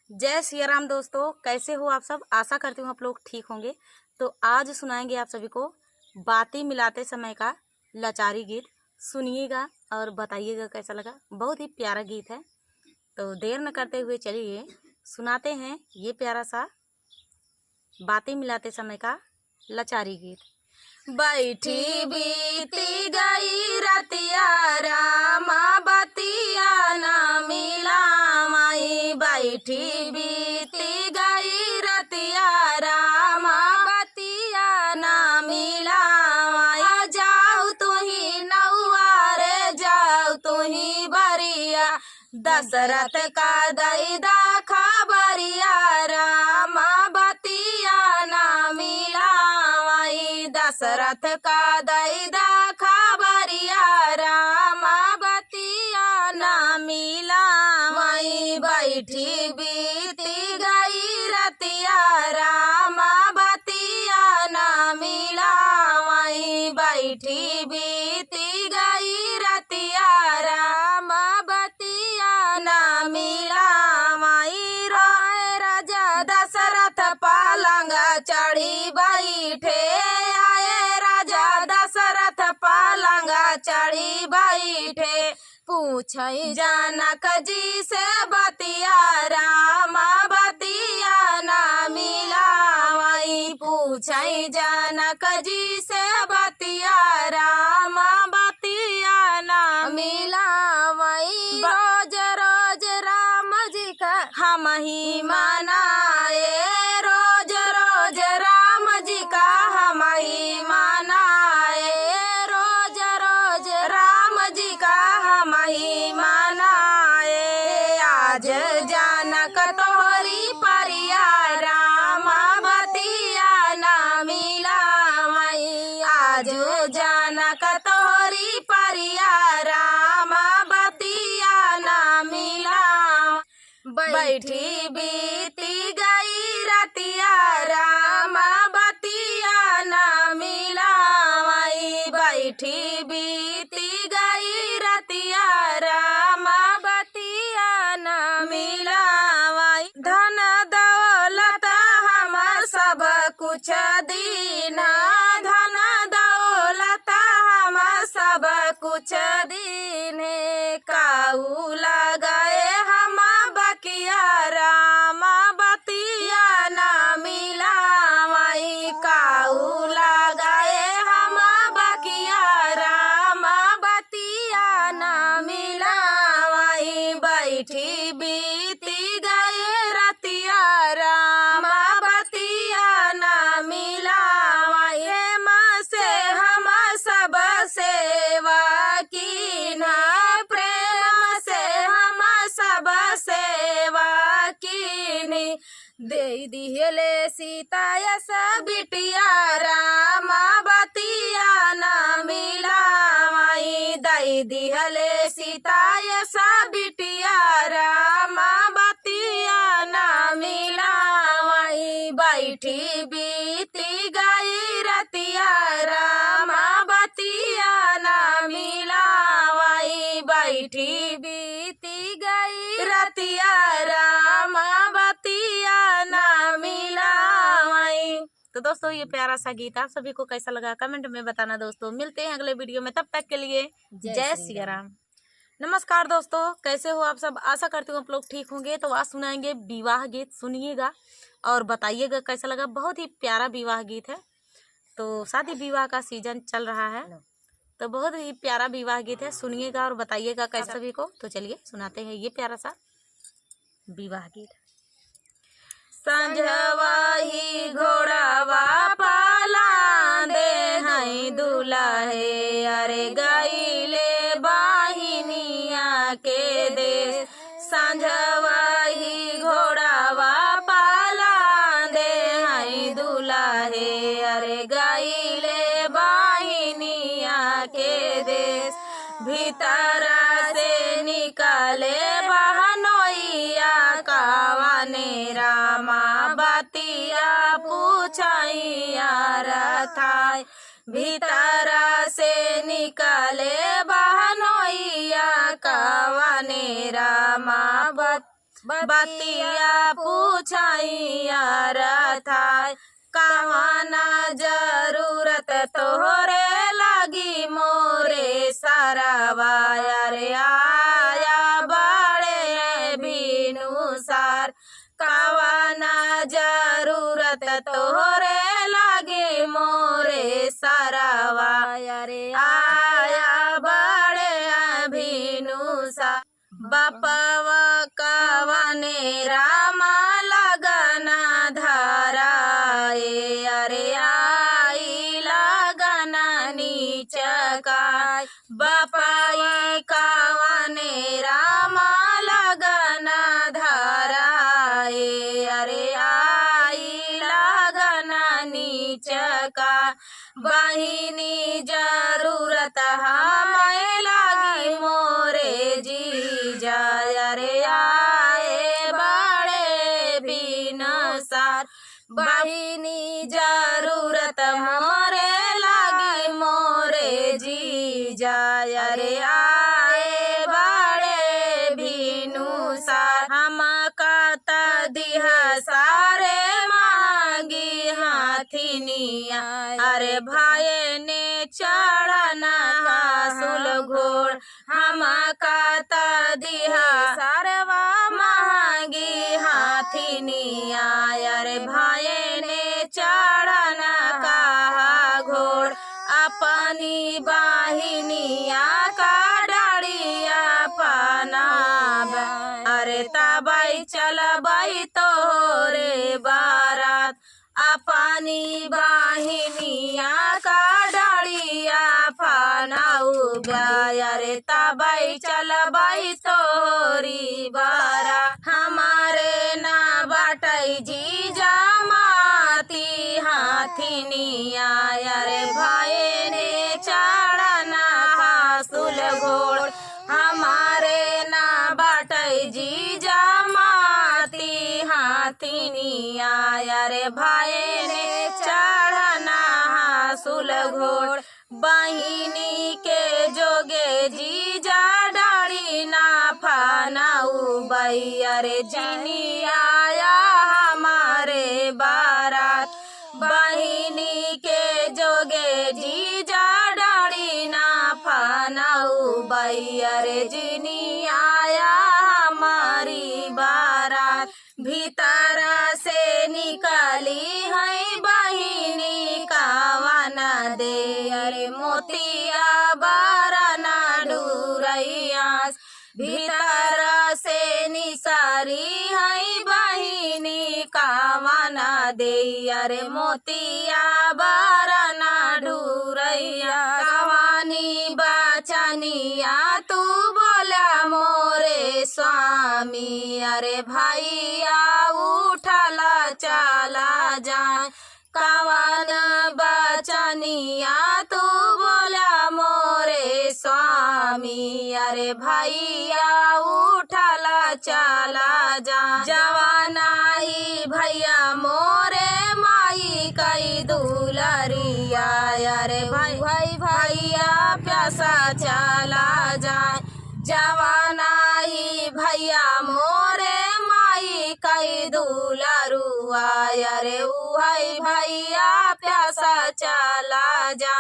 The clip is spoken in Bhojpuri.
जय सिया राम दोस्तों, कैसे हो आप सब। आशा करती हूँ आप लोग ठीक होंगे। तो आज सुनाएंगे आप सभी को बाती मिलाते समय का लाचारी गीत। सुनिएगा और बताइएगा कैसा लगा। बहुत ही प्यारा गीत है। तो देर न करते हुए चलिए सुनाते हैं ये प्यारा सा बाती मिलाते समय का लाचारी गीत। बैठी बीती गई रतिया रामा बतिया न मिला माई। बैठी बीती गई रतिया रामा बतिया न मिला माई। जाऊ तुही नौआरे जाऊ तुही बरिया दशरथ का दैदा खबरिया रामा बतिया न मिला माई। दशरथ का दैदा खबरिया रामा बतिया न मिला माई। बैठी बीती गई रतिया रामा बतिया न मिला माई। बैठी बीती गई रतिया रामा बतिया न मिला माई। रोए राजा दशरथ पलंग चढ़ी बैठे आए। राजा दशरथ पलंग चढ़ी बैठे पूछई जनक जी से बतिया रामा बतिया न मिला माई। पूछई जनक जी से बतिया रामा बतिया न मिला माई। रोज रोज राम जी का हम ही मनाए। रोज रोज राम जी का हम ही मनाए। रोज रोज राम जी का हम ही मनाए। आज जनक तोहरी परिया रामा बतिया न मिला माई। आज जनक तोहरी परिया रामा बतिया न मिला। बैठी बीती गई रतिया रामा बतिया न मिला माई। बैठी बीती गई रतिया रामा बतिया न मिला माई। धन दौलत हम सब कुछ दीना। धन दौलत हम सब कुछ दीने। काऊ लगाए हम बकिया रामा बतिया न मिला माई। काऊ लगाए हम बकिया रामा बतिया न मिला माई। बैठी बीती गए रतिया रामा बतिया न मिला माई। हेम से हम सब सेवा कीना। प्रेम से हम सब सेवा कीनी। दे दिहले सीता यस बिटिया रामा बतिया न मिला माई। दे दिहले सीता यस बिटिया रामा बतिया न मिला माई। बैठी बीती गई रतिया रामा बतिया न मिला माई। बैठी बीती गई रतिया रामा बतिया न मिला माई। तो दोस्तों ये प्यारा सा गीत आप सभी को कैसा लगा कमेंट में बताना दोस्तों। मिलते हैं अगले वीडियो में, तब तक के लिए जय सिया राम। नमस्कार दोस्तों, कैसे हो आप सब। आशा करती हूँ आप लोग ठीक होंगे। तो आज सुनाएंगे विवाह गीत। सुनिएगा और बताइएगा कैसा लगा। बहुत ही प्यारा विवाह गीत है। तो शादी विवाह का सीजन चल रहा है, तो बहुत ही प्यारा विवाह गीत है। सुनिएगा और बताइएगा कैसा सभी को। तो चलिए सुनाते हैं ये प्यारा सा विवाह गीत। संझवाही घोड़ावा पाला दे हैं दुल्हे। अरे गईले बाहिनिया के देश। संझवाही घोड़ावा पाला दे हैं दुल्हे। अरे गईले बाहिनिया के देश। भीतर से निकले बहनोइया कावने रामा बतिया पूछैया रथाय। भीतर से निकले बहनोइया कावने रामा बतिया पूछाइया रथाय कवाना जरूरत तोहरे लगी मोरे सरवा रे आया बड़े बिनुसार कवाना जरूरत तोहरे लगी मोरे सरवा रे आया बड़े बिनुसार बापवा कवने रामा लगना धराए अरे आई लगना नीचकाय बापाई कवने रामा लगना धराए अरे आई लगना नीचका बहिनी जरूरत हमें लगी मोरे जीजा रे आए बड़े बिनुसार बहिनी जरूरत मोरे लगी मोरे जीजा रे आए बड़े बिनुसार हम कत दिहा सारे मांगी हाथिनिया अरे भाई ने चढ़ना हासुल घोड़ हम कत दिहा सारवा मांगी हाथिनिया अरे भाई ने चढ़ना कहा घोड़ अपनी बाहिनिया का डरिया पनाब अरे तबाई चलबाई तोरे बारात अपनी बाहिनिया का डरिया फनाऊ रे तबाई चलबाई तोरी बारा हमारे ना बाटई जीजा माती हाथिनिया रे भाई ने चढ़ना हासुल घोड़ हमारे ना बाटई जीजा माती हाथिनिया रे भाई ने चढ़ना हासुल घोड़ बहिनी के जोगे जीजा डरी ना फनाऊ बैया रे जिनी आया हमारे बारात बहिनी के जोगे जीजा डरी ना फनाऊ बैया रे जिनी आया हमारी बारात भीतर से निकली है बहिनी कावाना दे अरे मोतिया बाराना डूरैया भीतर से निसारी है बहिनी कावाना दे अरे मोतिया बाराना डूरैया कवानी बचनिया तू बोला मोरे स्वामी अरे भैया उठला चला जाए कवन बचनिया तू बोला मोरे स्वामी अरे भैया उठला चला जा जवानाई भैया मोरे माई कई दुलरिया अरे भाई भाई भैया प्यासा चला जाए जवानाई भैया मोरे माई कई दुलरुआ अरे उहाई भैया प्यासा चला जा।